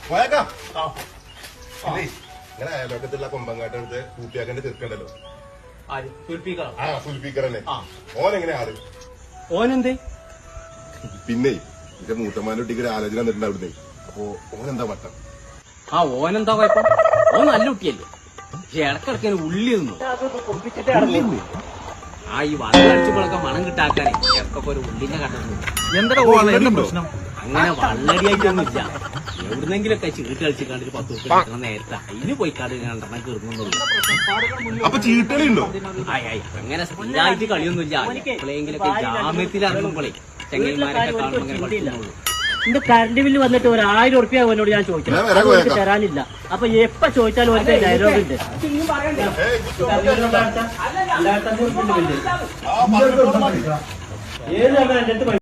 പോയേക്കാം. ഇങ്ങനെ അയലോക്കത്തുള്ള കൊമ്പങ്കാട്ടടുത്ത് കൂട്ടിയാക്കന്റെ തീർക്കണ്ടല്ലോ. സുൽഫീക്കറന്നെ. ഓനെങ്ങനെ ആള്? ഓനെന്തേ? പിന്നെ എന്റെ മൂത്തമാന്റെ കുട്ടിക്ക് ഒരു ആലോചന വന്നിട്ടുണ്ട് അവിടുന്ന്. അപ്പൊ ഓനെന്താ വട്ടം? ഓനെന്താ കുഴപ്പം? ഓൻ നല്ല കുട്ടിയല്ലേ. പക്ഷെ ഇടക്കിടക്ക് ഉള്ളി നിന്നു. ഈ വള്ളം അടിച്ചുമ്പോഴൊക്കെ മണം കിട്ടാക്കാനേ ഇടക്കൊക്കെ ഒരു ഉള്ളിനെ കണ്ടിട്ടുണ്ട്. എന്താ പ്രശ്നം? അങ്ങനെ വള്ളടിയായിട്ടൊന്നുമില്ല. എവിടുന്നെങ്കിലൊക്കെ ചീട്ട് കളിച്ച് കണ്ടിട്ട് 10 ഉറുപ്പിക കിട്ടണ നേരത്തെ അതിന് പോയി കാട് രണ്ടെണ്ണം കീറുന്നുള്ളൂ. അപ്പൊ ചീട്ടുകളുണ്ടോ? അങ്ങനെ സ്ഥിരമായിട്ട് കളിയൊന്നുമില്ല. എപ്പോഴെങ്കിലൊക്കെ ജാമ്യത്തിൽ ഇറങ്ങുമ്പോഴേ ചെങ്ങന്മാരൊക്കെ കാണുമ്പോൾ അങ്ങനെ കളിക്കുന്നുള്ളൂ. എന്റെ കറണ്ട് ബില്ല് വന്നിട്ട് 1000 ഉറുപ്പിക അവനോട് ഞാൻ ചോദിച്ചു, തരാനില്ല. അപ്പൊ എപ്പ ചോദിച്ചാലും ഒരു ഡയലോഗ് ഉണ്ട്. ഏത്